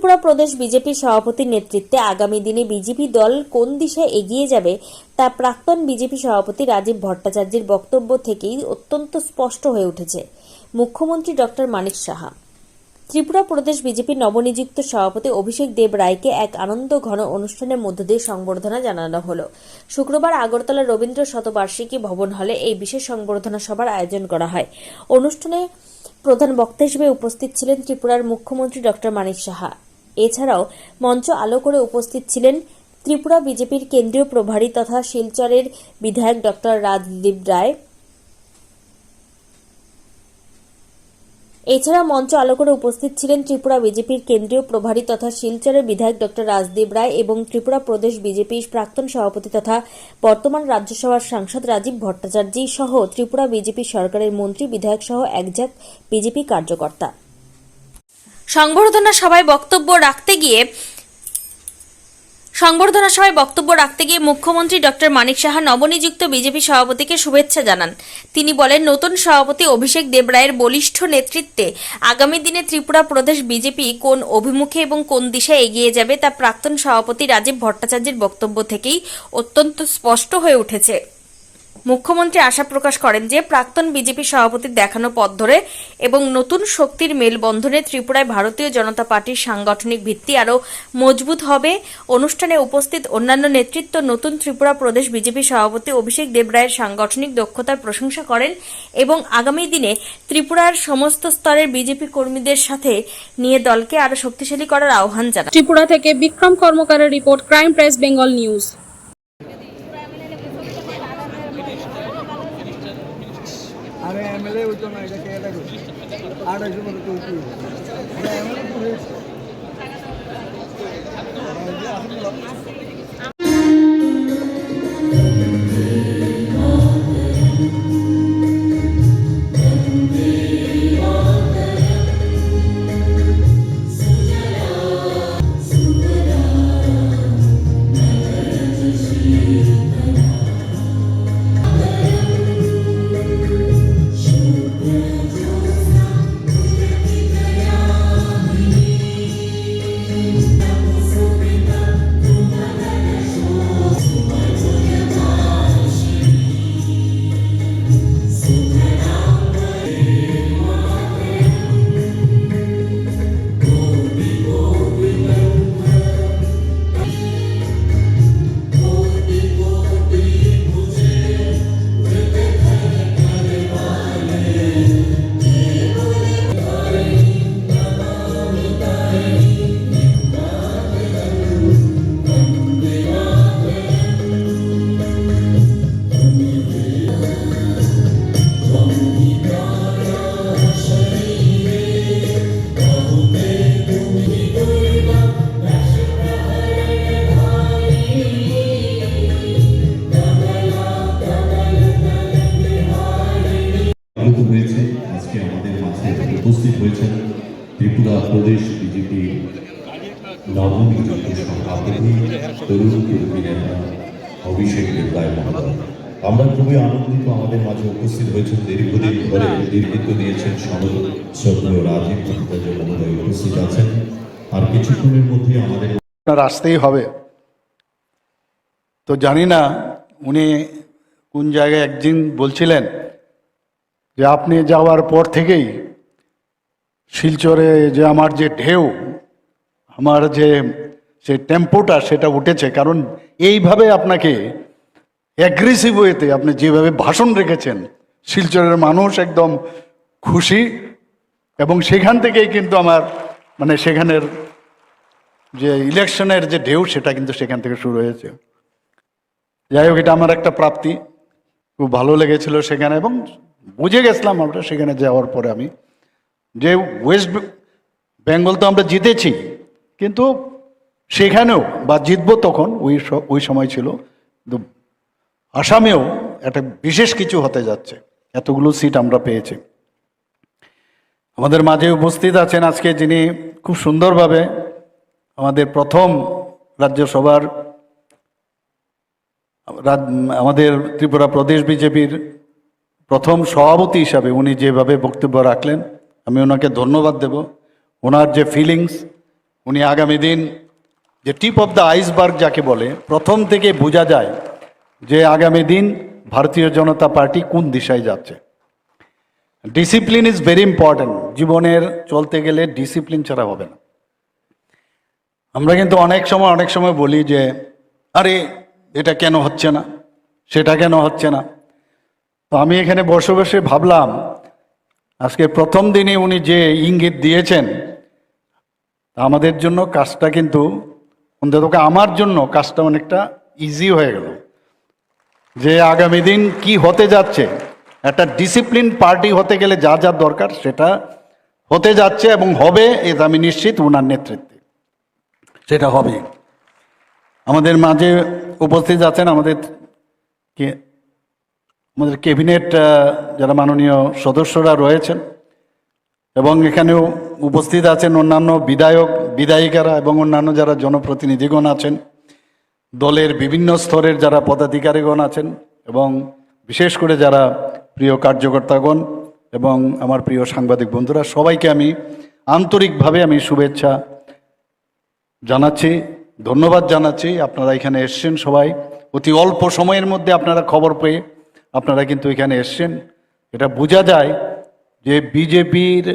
ত্রিপুরা প্রদেশ BJP সভাপতির নেতৃত্বে আগামী দিনে বিজেপি দল কোন দিশায় এগিয়ে যাবে তা প্রাক্তন বিজেপি সভাপতি রাজীব ভট্টাচার্যের বক্তব্য থেকেই অত্যন্ত স্পষ্ট হয়ে উঠেছে। মুখ্যমন্ত্রী ডক্টর মানিক সাহা ত্রিপুরা প্রদেশ বিজেপির নবনিযুক্ত সভাপতি অভিষেক দেব রায়কে এক আনন্দ ঘন অনুষ্ঠানের মধ্য দিয়ে সংবর্ধনা জানানো হল। শুক্রবার আগরতলা রবীন্দ্র শতবার্ষিকী ভবন হলে এই বিশেষ সংবর্ধনা সভার আয়োজন করা হয়। অনুষ্ঠানে প্রধান বক্তা হিসেবে উপস্থিত ছিলেন ত্রিপুরার মুখ্যমন্ত্রী ডক্টর মানিক সাহা। এছাড়াও মঞ্চ আলো করে উপস্থিত ছিলেন ত্রিপুরা বিজেপির কেন্দ্রীয় প্রভারী তথা শিলচরের বিধায়ক ডক্টর রাজদীপ রায়। এছাড়া মঞ্চ আলো করে উপস্থিত ছিলেন ত্রিপুরা বিজেপির কেন্দ্রীয় প্রভারী তথা শিলচরের বিধায়ক ডক্টর রাজদীপ রায় এবং ত্রিপুরা প্রদেশ বিজেপির প্রাক্তন সভাপতি তথা বর্তমান রাজ্যসভার সাংসদ রাজীব ভট্টাচার্য সহ ত্রিপুরা বিজেপি সরকারের মন্ত্রী বিধায়ক সহ একঝাঁক বিজেপি কার্যকর্তা। সংবর্ধনা সভায় বক্তব্য রাখতে গিয়ে মুখ্যমন্ত্রী ডক্টর মানিক সাহা নবনিযুক্ত বিজেপি সভাপতিকে শুভেচ্ছা জানান। তিনি বলেন, নতুন সভাপতি অভিষেক দেব রায়ের বলিষ্ঠ নেতৃত্বে আগামী দিনে ত্রিপুরা প্রদেশ বিজেপি কোন অভিমুখে এবং কোন দিশায় এগিয়ে যাবে তা প্রাক্তন সভাপতি রাজীব ভট্টাচার্যের বক্তব্য থেকেই অত্যন্ত স্পষ্ট হয়ে উঠেছে। মুখ্যমন্ত্রী আশা প্রকাশ করেন যে প্রাক্তন বিজেপি সভাপতির দেখানো পথ ধরে এবং নতুন শক্তির মেলবন্ধনে ত্রিপুরায় ভারতীয় জনতা পার্টির সাংগঠনিক ভিত্তি আরও মজবুত হবে। অনুষ্ঠানে উপস্থিত অন্যান্য নেতৃত্ব নতুন ত্রিপুরা প্রদেশ বিজেপি সভাপতি অভিষেক দেব রায়ের সাংগঠনিক দক্ষতার প্রশংসা করেন এবং আগামী দিনে ত্রিপুরার সমস্ত স্তরের বিজেপি কর্মীদের সাথে নিয়ে দলকে আরও শক্তিশালী করার আহ্বান জানান। ত্রিপুরা থেকে বিক্রম কর্মকারের report, crime press Bengal news. আরে এমএলএ হইতো না, এটা কে এটা করছে 2800 মতো তো হইতো এটা এমএলএ তো হয়েছে। হয়েছে আজকে আমাদের মাঝে উপস্থিত হয়েছেন ত্রিপুরা প্রদেশ বিজেপি নবনিযুক্ত সভাপতি তরুণ কর্মী নেতা অভিষেক দেব রায় মহোদয়। আমরা খুবই আনন্দিত, আমাদের মাঝে উপস্থিত হয়েছেন দীর্ঘদিন ধরে নেতৃত্ব দিয়েছেন শ্রদ্ধেয় রাজীব ভট্টাচার্য মহোদয় উপস্থিত আছেন। আর কিছুক্ষণের মধ্যে আমাদের আসতেই হবে। তো জানি না উনি কোন জায়গায় একদিন বলছিলেন যে আপনি যাওয়ার পর থেকেই শিলচরে যে আমার যে ঢেউ, আমার যে সেই টেম্পোটা সেটা উঠেছে। কারণ এইভাবে আপনাকে অ্যাগ্রেসিভ ওয়েতে আপনি যেভাবে ভাষণ রেখেছেন, শিলচরের মানুষ একদম খুশি। এবং সেখান থেকেই কিন্তু আমার মানে সেখানের যে ইলেকশনের যে ঢেউ সেটা কিন্তু সেখান থেকে শুরু হয়েছে। যাই হোক, এটা আমার একটা প্রাপ্তি, খুব ভালো লেগেছিল সেখানে। এবং বুঝে গেছিলাম আমরা সেখানে যাওয়ার পরে আমি যে ওয়েস্ট বেঙ্গল তো আমরা জিতেছি, কিন্তু সেখানেও বা জিতবো তখন ওই সময় ছিল, কিন্তু আসামেও একটা বিশেষ কিছু হতে যাচ্ছে। এতগুলো সিট আমরা পেয়েছি। আমাদের মাঝে উপস্থিত আছেন আজকে যিনি খুব সুন্দরভাবে আমাদের প্রথম রাজ্যসভার আমাদের ত্রিপুরা প্রদেশ বিজেপির প্রথম সভাপতি হিসাবে উনি যেভাবে বক্তব্য রাখলেন, আমি ওনাকে ধন্যবাদ দেব। ওনার যে ফিলিংস উনি আগামী দিন যে টিপ অফ দ্য আইসবার্গ যাকে বলে, প্রথম থেকে বোঝা যায় যে আগামী দিন ভারতীয় জনতা পার্টি কোন দিশায় যাচ্ছে। Discipline is very important. জীবনের চলতে গেলে ডিসিপ্লিন ছাড়া হবে না। আমরা কিন্তু অনেক সময় বলি যে আরে এটা কেন হচ্ছে না, সেটা কেন হচ্ছে না। তো আমি এখানে বসে বসে ভাবলাম, আজকে প্রথম দিনে উনি যে ইঙ্গিত দিয়েছেন, আমাদের জন্য কাজটা কিন্তু, অন্তত আমার জন্য কাজটা অনেকটা ইজি হয়ে গেল। যে আগামী দিন কি হতে যাচ্ছে, একটা ডিসিপ্লিন পার্টি হতে গেলে যা যা দরকার সেটা হতে যাচ্ছে এবং হবে, এটা আমি নিশ্চিত ওনার নেতৃত্বে সেটা হবে। আমাদের মাঝে উপস্থিত আছেন আমাদের ক্যাবিনেট যারা মাননীয় সদস্যরা রয়েছেন, এবং এখানেও উপস্থিত আছেন অন্যান্য বিধায়ক বিধায়িকারা এবং অন্যান্য যারা জনপ্রতিনিধিগণ আছেন, দলের বিভিন্ন স্তরের যারা পদাধিকারীগণ আছেন, এবং বিশেষ করে যারা প্রিয় কার্যকর্তাগণ এবং আমার প্রিয় সাংবাদিক বন্ধুরা, সবাইকে আমি আন্তরিকভাবে আমি শুভেচ্ছা জানাচ্ছি, ধন্যবাদ জানাচ্ছি। আপনারা এখানে এসছেন সবাই, অতি অল্প সময়ের মধ্যে আপনারা খবর পেয়ে আপনারা কিন্তু এখানে এসছেন। এটা বোঝা যায় যে বিজেপির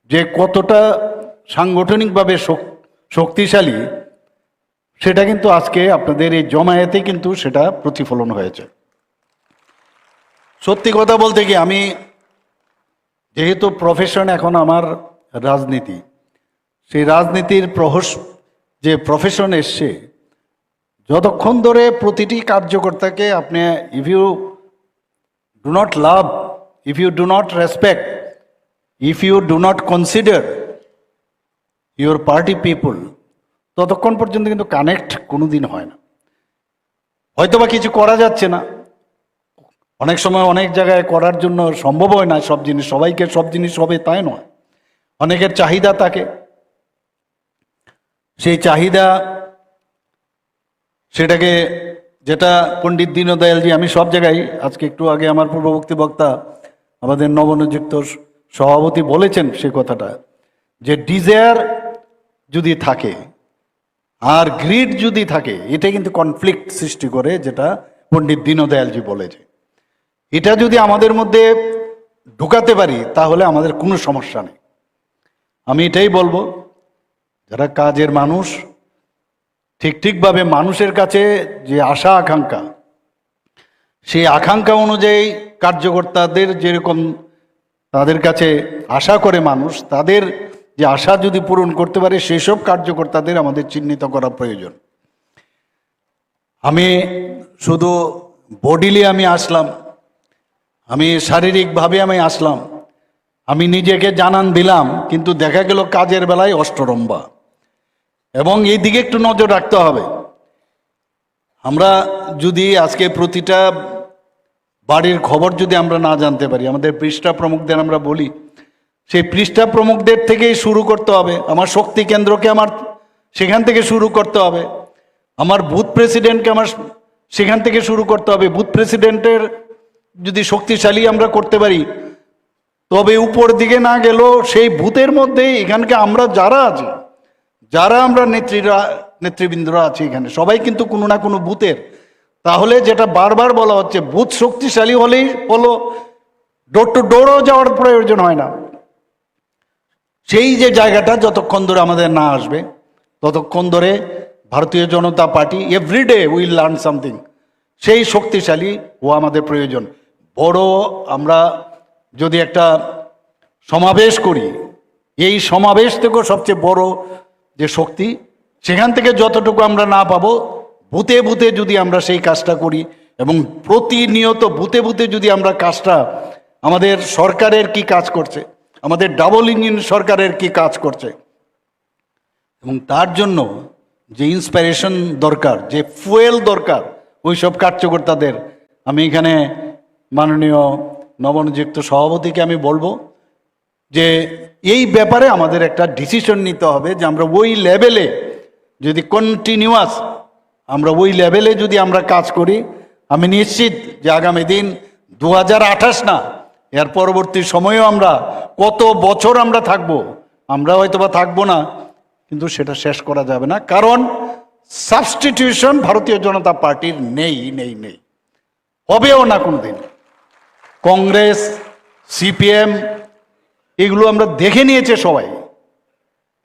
যে কতটা সাংগঠনিকভাবে শক্তিশালী, সেটা কিন্তু আজকে আপনাদের এই জমায়েতে কিন্তু সেটা প্রতিফলন হয়েছে। সত্যি কথা বলতে কি, আমি যেহেতু প্রফেশন এখন আমার রাজনীতি, সেই রাজনীতির যে প্রফেশন এসছে, যতক্ষণ ধরে প্রতিটি কার্যকর্তাকে আপনি if you do not love, if you do not respect, if you do not consider your party people, ততক্ষণ পর্যন্ত কিন্তু কানেক্ট কোনোদিন হয় না। হয়তোবা কিছু করা যাচ্ছে না, অনেক সময় অনেক জায়গায় করার জন্য সম্ভব হয় না সব জিনিস, সবাইকে সব জিনিস হবে তাই নয়। অনেকের চাহিদা থাকে, সেই চাহিদা সেটাকে, যেটা পণ্ডিত দীনদয়ালজি, আমি সব জায়গায় আজকে একটু আগে আমার পূর্ববর্তী বক্তা আমাদের নবনিযুক্ত সভাপতি বলেছেন সে কথাটা, যে ডিজায়ার যদি থাকে আর গ্রিড যদি থাকে, এটা কিন্তু কনফ্লিক্ট সৃষ্টি করে, যেটা পণ্ডিত দীনদয়ালজি বলেছে। এটা যদি আমাদের মধ্যে ঢুকাতে পারি তাহলে আমাদের কোনো সমস্যা নেই। আমি এটাই বলবো, যারা কাজের মানুষ, ঠিকভাবে মানুষের কাছে যে আশা আকাঙ্ক্ষা, সেই আকাঙ্ক্ষা অনুযায়ী কার্যকর্তাদের যেরকম তাদের কাছে আশা করে মানুষ, তাদের যে আশা যদি পূরণ করতে পারে, সেসব কার্যকর্তাদের আমাদের চিহ্নিত করা প্রয়োজন। আমি শুধু বডিলি আমি আসলাম, আমি শারীরিকভাবে আমি আসলাম, আমি নিজেকে জানান দিলাম, কিন্তু দেখা গেল কাজের বেলায় অষ্টরম্ভা। এবং এই দিকে একটু নজর রাখতে হবে। আমরা যদি আজকে প্রতিটা বাড়ির খবর যদি আমরা না জানতে পারি, আমাদের পৃষ্ঠা প্রমুখদের আমরা বলি, সেই পৃষ্ঠা প্রমুখদের থেকেই শুরু করতে হবে। আমার শক্তি কেন্দ্রকে আমার সেখান থেকে শুরু করতে হবে, আমার বুথ প্রেসিডেন্টকে আমার সেখান থেকে শুরু করতে হবে। বুথ প্রেসিডেন্টের যদি শক্তিশালী আমরা করতে পারি, তবে উপর দিকে না গেলেও সেই বুথের মধ্যে এখানকে আমরা যারা আছি, যারা আমরা নেতৃবৃন্দরা আছি এখানে, সবাই কিন্তু কোনো না কোনো বুথের। তাহলে যেটা বারবার বলা হচ্ছে, বুথ শক্তিশালী হলেই হলো, ডোর টু ডোরও যাওয়ার প্রয়োজন হয় না। সেই যে জায়গাটা যতক্ষণ ধরে আমাদের না আসবে, ততক্ষণ ধরে Bharatiya Janata Party everyday will learn something, সেই শক্তিশালী ও আমাদের প্রয়োজন। বড় আমরা যদি একটা সমাবেশ করি, এই সমাবেশ থেকেও সবচেয়ে বড় যে শক্তি, সেখান থেকে যতটুকু আমরা না পাবো, বুথে বুথে যদি আমরা সেই কাজটা করি, এবং প্রতিনিয়ত বুথে বুথে যদি আমরা কাজটা, আমাদের সরকারের কি কাজ করছে, আমাদের ডাবল ইঞ্জিন সরকারের কি কাজ করছে, এবং তার জন্য যে ইন্সপিরেশন দরকার, যে ফুয়েল দরকার, ওই সব কার্যকর্তাদের আমি এখানে মাননীয় নবনিযুক্ত সভাপতিকে আমি বলবো যে এই ব্যাপারে আমাদের একটা ডিসিশন নিতে হবে, যে আমরা ওই লেভেলে যদি কন্টিনিউয়াস আমরা ওই লেভেলে যদি আমরা কাজ করি, আমি নিশ্চিত যে আগামী দিন 2028 না, এর পরবর্তী সময়েও আমরা কত বছর আমরা থাকবো, আমরা হয়তো বা থাকবো না, কিন্তু সেটা শেষ করা যাবে না, কারণ সাবস্টিটিউশন ভারতীয় জনতা পার্টির নেই নেই নেই, হবেও না কোনোদিন। কংগ্রেস, সিপিএম এগুলো আমরা দেখে নিয়েছে সবাই,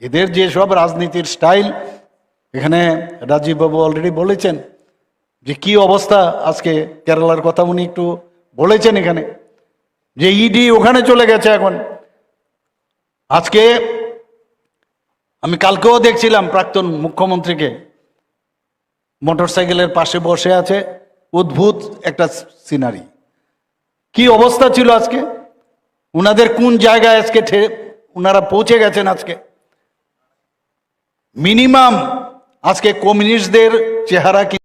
এদের যেসব রাজনীতির স্টাইল। এখানে রাজীব বাবু অলরেডি বলেছেন যে কি অবস্থা আজকে কেরালার কথা উনি একটু বলেছেন এখানে, যে ইডি ওখানে চলে গেছে এখন। আজকে আমি কালকেও দেখছিলাম প্রাক্তন মুখ্যমন্ত্রীকে, মোটরসাইকেলের পাশে বসে আছে, অদ্ভুত একটা সিনারি। কি অবস্থা ছিল আজকে, উনাদের কোন জায়গায় আজকে উনারা পৌঁছে গেছেন। আজকে মিনিমাম আজকে কমিউনিস্টদের চেহারা কি